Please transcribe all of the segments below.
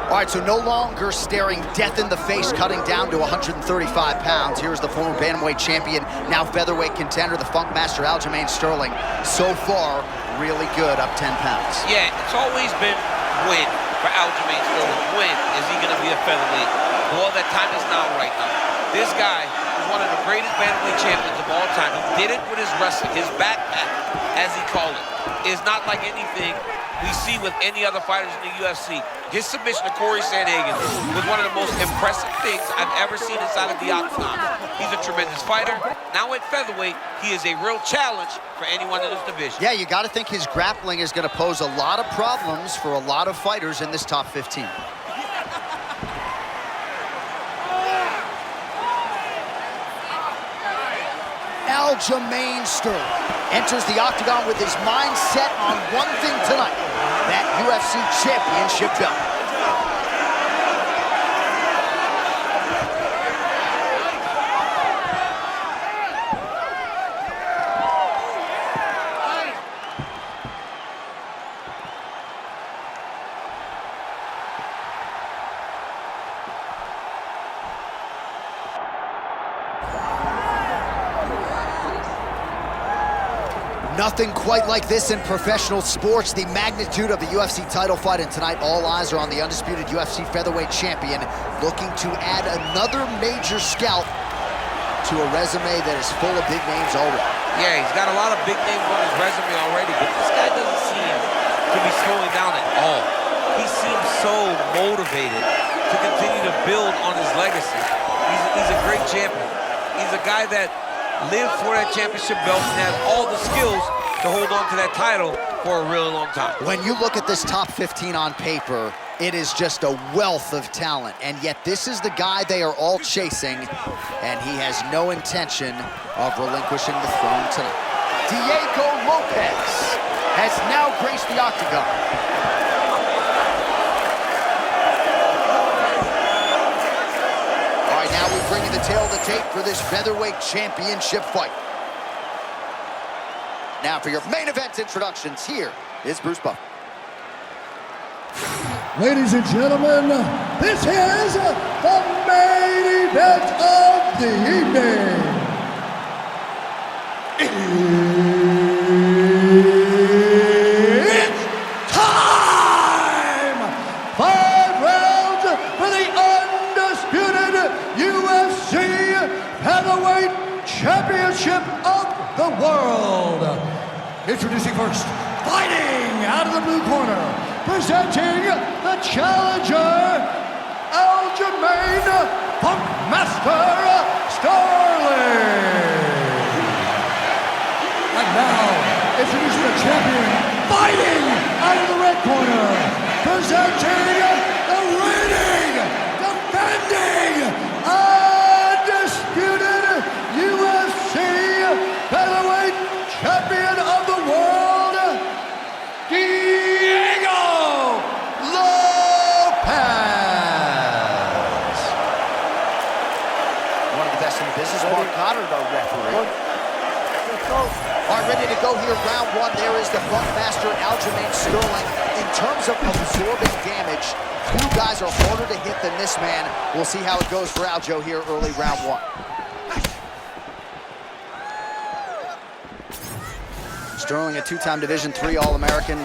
All right, so no longer staring death in the face, cutting down to 135 pounds. Here's the former bantamweight champion, now featherweight contender, the Funk Master Aljamain Sterling. So far, really good, up 10 pounds. Yeah, it's always been win for Aljamain Sterling. When is he going to be a featherweight? Well, that time is now right now. This guy is one of the greatest bantamweight champions of all time. He did it with his wrestling, his backpack, as he called it. It's not like anything we see with any other fighters in the UFC. His submission to Corey Sandhagen was one of the most impressive things I've ever seen inside of the octagon. He's a tremendous fighter. Now at featherweight, he is a real challenge for anyone in this division. Yeah, you got to think his grappling is going to pose a lot of problems for a lot of fighters in this top 15. Aljamain Sterling enters the octagon with his mind set on one thing tonight, that UFC championship belt. Nothing quite like this in professional sports. The magnitude of the UFC title fight, and tonight all eyes are on the undisputed UFC featherweight champion, looking to add another major scalp to a resume that is full of big names already. Yeah, he's got a lot of big names on his resume already, but this guy doesn't seem to be slowing down at all. He seems so motivated to continue to build on his legacy. He's a great champion. He's a guy that lived for that championship belt and has all the skills to hold on to that title for a really long time. When you look at this top 15 on paper, it is just a wealth of talent, and yet this is the guy they are all chasing, and he has no intention of relinquishing the throne tonight. Diego Lopes has now graced the octagon. Now we bring you the tail of the tape for this featherweight championship fight. Now for your main event introductions, here is Bruce Buffer. Ladies and gentlemen, this is the main event of the evening. It's time! 5 rounds for the undisputed UFC Featherweight Championship of the world. Introducing first, fighting out of the blue corner, presenting the challenger, Aljamain Funk Master Sterling. And now, introducing the champion, fighting out of the red corner, presenting the reigning, defending, undisputed UFC Featherweight Champion of the world, Diego Lopes. One of the best in the business, Mark Goddard, our referee. All right, ready to go here, round one. There is the Funk Master Aljamain Sterling. In terms of absorbing damage, few guys are harder to hit than this man. We'll see how it goes for Aljo here early round one. Sterling, a two-time Division III All-American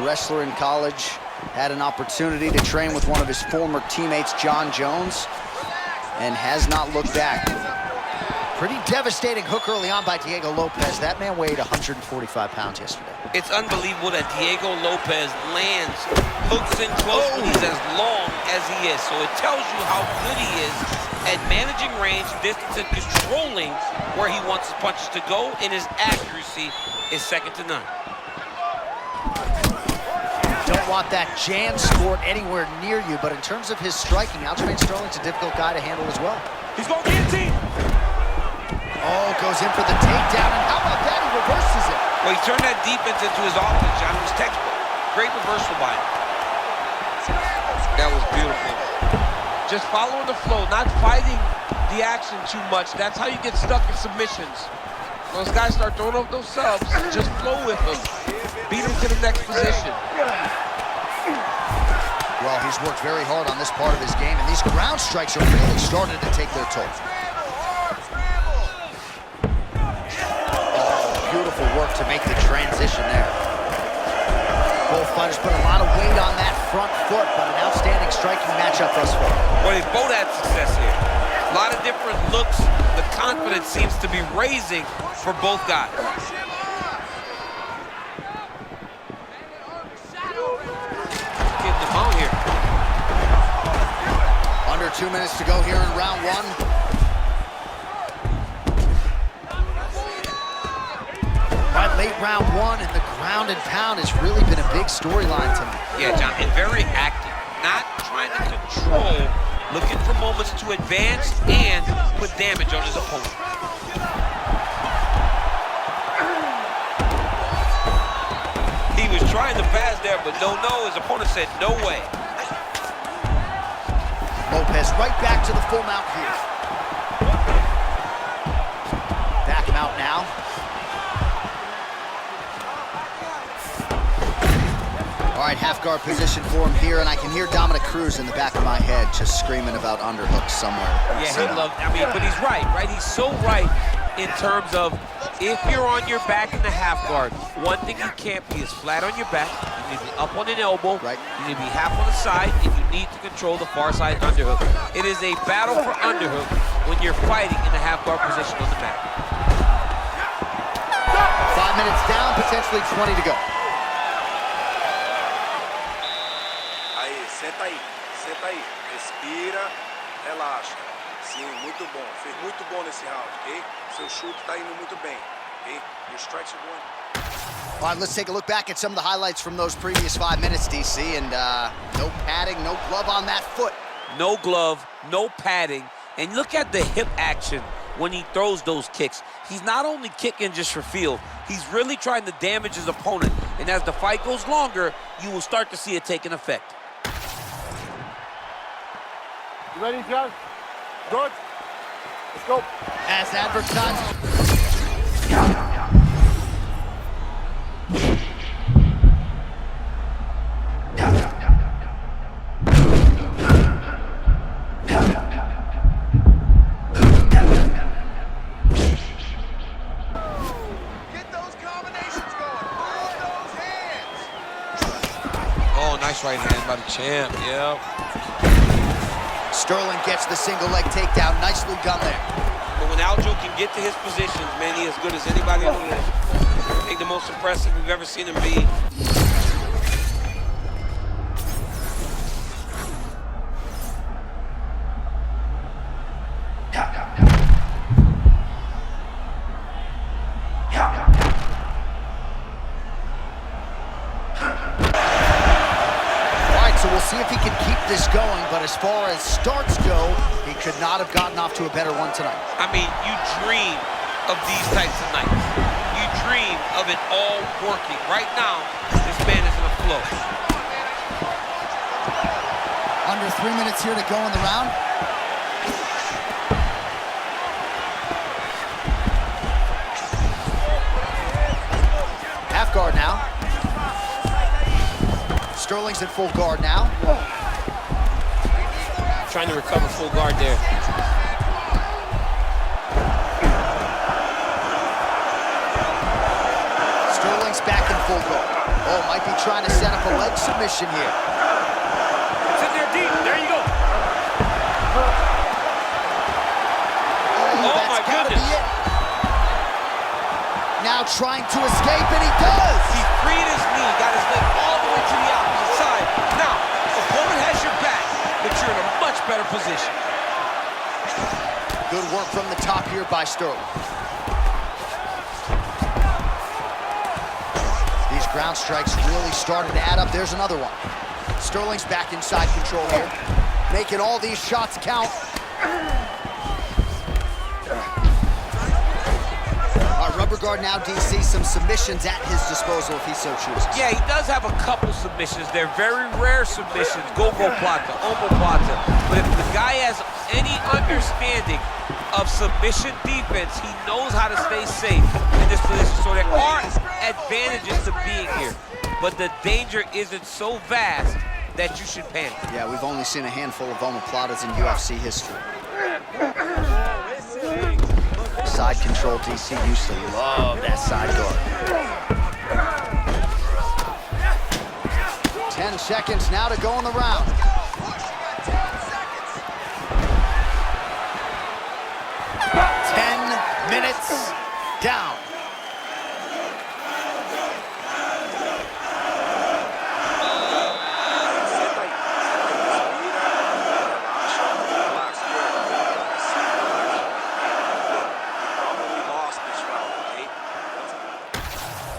wrestler in college, had an opportunity to train with one of his former teammates, John Jones, and has not looked back. Pretty devastating hook early on by Diego Lopes. That man weighed 145 pounds yesterday. It's unbelievable that Diego Lopes lands hooks in close when he's as long as he is. So it tells you how good he is at managing range, distance, and controlling where he wants his punches to go, and his accuracy is second to none. Don't want that jam sport anywhere near you, but in terms of his striking, Aljamain Sterling's a difficult guy to handle as well. He's going guillotine. Oh, goes in for the takedown, and how about that? He reverses it. Well, he turned that defense into his offense, John. It was textbook. Great reversal by him. That was beautiful. Just following the flow, not fighting the action too much. That's how you get stuck in submissions. Those guys start throwing up those subs, just flow with them. Beat him to the next position. Well, He's worked very hard on this part of his game, and these ground strikes are really starting to take their toll. Oh, beautiful work to make the transition there. Both fighters put a lot of weight on that front foot, but an outstanding striking matchup thus far. Well, they both had success here. A lot of different looks. The confidence seems to be raising for both guys. Getting them out here. Under 2 minutes to go here in round one. Right, late round one, and the ground and pound has really been a big storyline tonight. Yeah, John, and very active. Not trying to control, looking for moments to advance and put damage on his opponent. He was trying to pass there, but no, his opponent said no way. Lopes right back to the full mount here. Back him out now. All right, half guard position for him here, and I can hear Dominic Cruz in the back of my head just screaming about underhooks somewhere. Yeah, he loved, but he's right? He's so right in terms of if you're on your back in the half guard, one thing you can't be is flat on your back. You need to be up on an elbow. Right. You need to be half on the side, and you need to control the far side underhook. It is a battle for underhook when you're fighting in the half guard position on the mat. 5 minutes down, potentially 20 to go. Senta aí, respira, relaxa. Sim, muito bom, fez muito bom nesse round, ok? Seu chute tá indo muito bem, ok? Your strikes are going. All right, let's take a look back at some of the highlights from those previous 5 minutes, DC, and no padding, no glove on that foot. No glove, no padding, and look at the hip action when he throws those kicks. He's not only kicking just for feel, he's really trying to damage his opponent, and as the fight goes longer, you will start to see it take an effect. You ready, John? Good. Let's go. As advertised. Get those combinations going. Pull those hands. Oh, nice right hand by the champ, yeah. Sterling gets the single leg takedown. Nicely done there. But when Aljo can get to his positions, man, he as good as anybody on the list. I think the most impressive we've ever seen him be. So we'll see if he can keep this going, but as far as starts go, he could not have gotten off to a better one tonight. I mean, you dream of these types of nights. You dream of it all working. Right now, this man is in a flow. Under 3 minutes here to go in the round. Half guard now. Sterling's in full guard now. Trying to recover full guard there. Sterling's back in full guard. Oh, might be trying to set up a leg submission here. It's in there deep. There you go. Oh, that's my gotta be goodness. it. Now trying to escape, and he does. He freed his knee, got his leg all the way to the opposite side. Now, opponent has your back, but you're in a much better position. Good work from the top here by Sterling. These ground strikes really started to add up. There's another one. Sterling's back inside control here, making all these shots count. Rubber guard now, DC, some submissions at his disposal if he so chooses. Yeah, he does have a couple submissions. They're very rare submissions. Gogo-plata, omoplata. But if the guy has any understanding of submission defense, he knows how to stay safe in this position. So there are advantages to being here. But the danger isn't so vast that you should panic. Yeah, we've only seen a handful of omoplatas in UFC history. Side control, DC used to love that side guard. 10 seconds now to go in the round. 10 minutes down.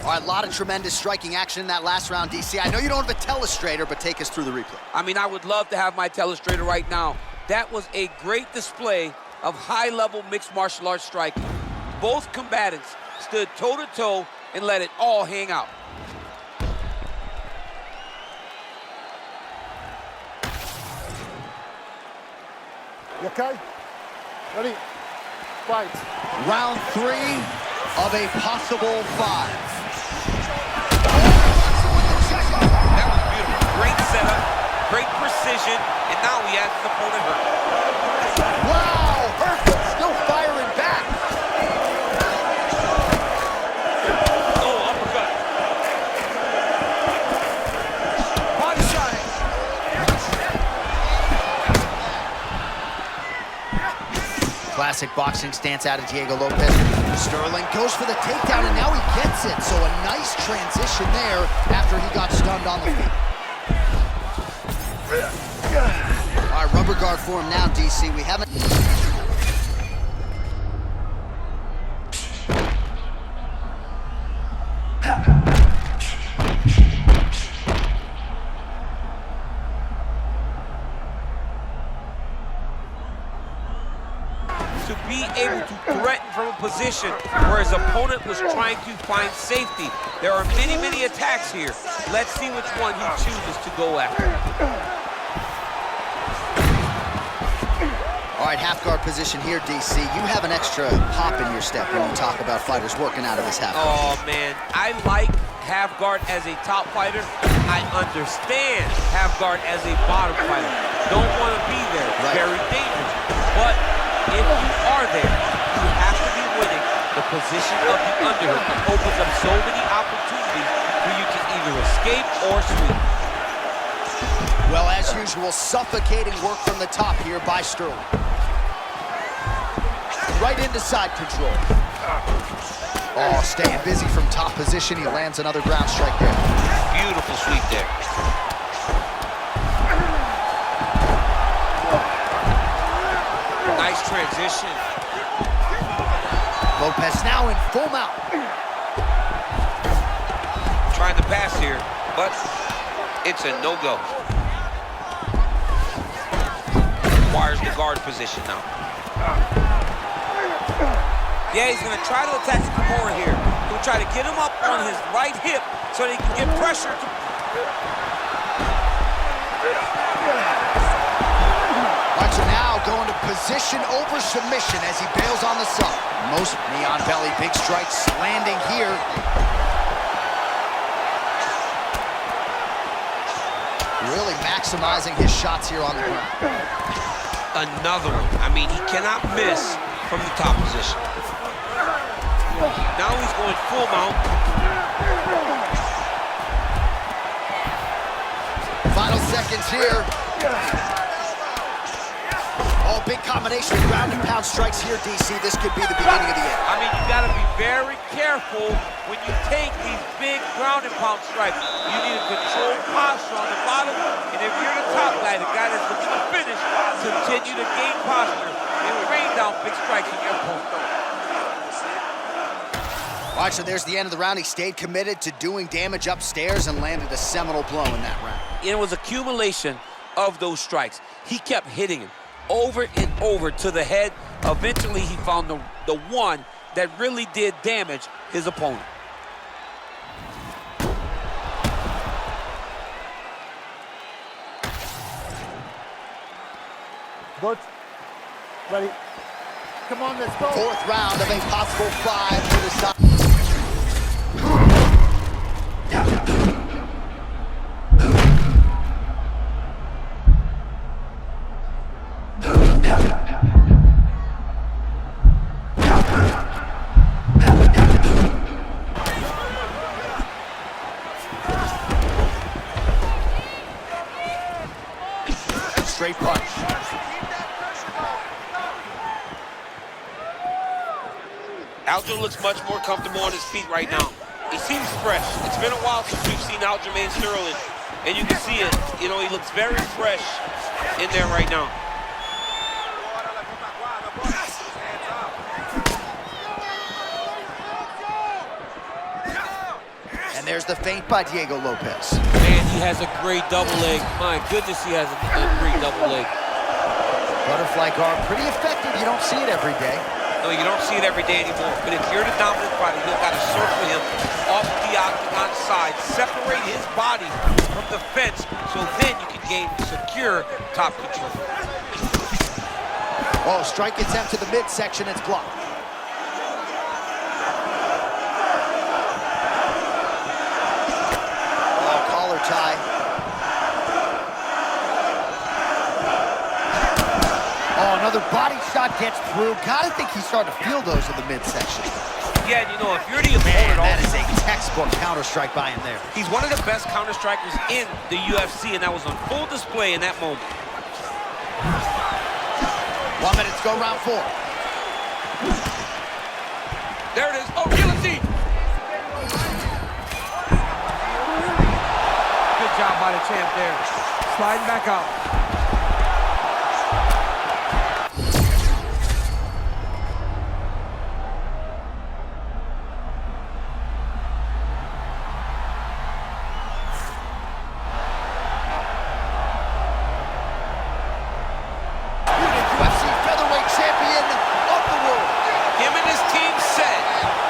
All right, a lot of tremendous striking action in that last round, DC. I know you don't have a telestrator, but take us through the replay. I mean, I would love to have my telestrator right now. That was a great display of high-level mixed martial arts striking. Both combatants stood toe-to-toe and let it all hang out. You okay? Ready? Fight. Round 3 of a possible 5. That was beautiful. Great setup, great precision, and now he has his opponent hurt. Wow, Herford still firing back. Oh, uppercut. Body shot. Classic boxing stance out of Diego Lopes. Sterling goes for the takedown, and now he gets it. So a nice transition there after he got stunned on the feet. All right, rubber guard for him now, DC. We haven't... To be able to threaten from a position where his opponent was trying to find safety. There are many, many attacks here. Let's see which one he chooses to go after. All right, half guard position here, DC. You have an extra pop in your step when you talk about fighters working out of this half guard. Oh, man. I like half guard as a top fighter. I understand half guard as a bottom fighter. Don't want to be there. Right. Very dangerous. But if you are there, you have to be winning. The position of the underhook opens up so many opportunities for you to either escape or sweep. Well, as usual, suffocating work from the top here by Sterling. Right into side control. Oh, staying busy from top position. He lands another ground strike there. Beautiful sweep there. Nice transition. Lopes now in full mount. Trying to pass here, but it's a no-go. Requires the guard position now. Yeah, he's gonna try to attack Kimura here. He'll try to get him up on his right hip so that he can get pressure to... Watch now going to position over submission as he bails on the sub. Most knee on belly, big strikes landing here. Really maximizing his shots here on the ground. Another one. I mean, he cannot miss from the top position. Now he's going full mount. Final seconds here. Oh, big combination of ground and pound strikes here, DC. This could be the beginning of the end. I mean, you gotta be very careful when you take these big ground and pound strikes. You need a controlled posture on the bottom, and if you're the top guy, the guy that's looking to finish, continue to gain posture and rain down big strikes in your opponent. All right, so there's the end of the round. He stayed committed to doing damage upstairs and landed a seminal blow in that round. It was accumulation of those strikes. He kept hitting him over and over to the head. Eventually, he found the one that really did damage his opponent. Good. Ready. Come on, let's go. Fourth round of a possible 5 for the side. straight punch. Aljo looks much more comfortable on his feet right now. He seems fresh. It's been a while since we've seen Aljamain Sterling, and you can see it. You know, he looks very fresh in there right now. And there's the feint by Diego Lopes. Man, he has a great double leg. My goodness, he has a great double leg. Butterfly guard, pretty effective. You don't see it every day. No, you don't see it every day anymore. But if you're the dominant fighter, you've got to circle him off the octagon side, separate his body from the fence, so then you can gain secure top control. Oh, strike attempt to the midsection, it's blocked. Oh, collar tie. Oh, another body shot gets through. Gotta think he's starting to feel those in the midsection. Yeah, and you know, if you're the opponent, Man, that is a textbook counter-strike by him there. he's one of the best counter-strikers in the UFC, and that was on full display in that moment. 1 minute to go, round 4. There it is. Oh, guillotine! Good job by the champ there. Sliding back out. UFC featherweight champion of the world. Him and his team said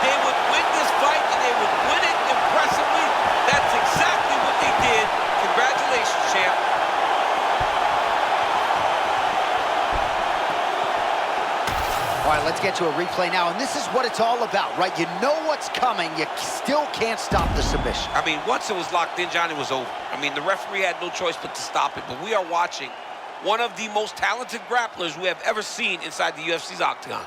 they would win this fight and they would win it impressively. That's exactly what they did. Congratulations, champ. All right, let's get to a replay now, and this is what it's all about, right? You know what's coming, you still can't stop the submission. I mean, once it was locked in, John, it was over. I mean, the referee had no choice but to stop it, but we are watching one of the most talented grapplers we have ever seen inside the UFC's octagon.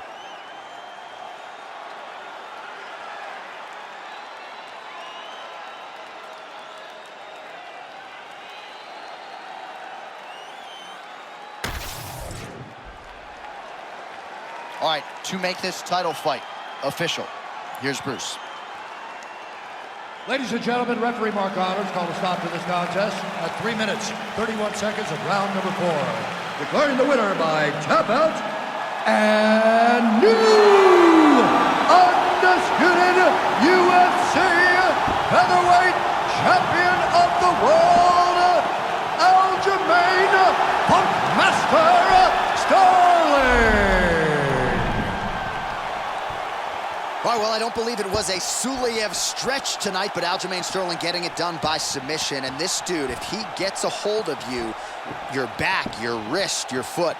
All right, to make this title fight official, here's Bruce. Ladies and gentlemen, referee Mark Honors called a stop to this contest at 3 minutes, 31 seconds of round number 4. Declaring the winner by tap out and new undisputed UFC featherweight champion of the world, Aljamain Funkmaster Sterling. All right, well, I don't believe it was a Suliev stretch tonight, but Aljamain Sterling getting it done by submission. And this dude, if he gets a hold of you, your back, your wrist, your foot,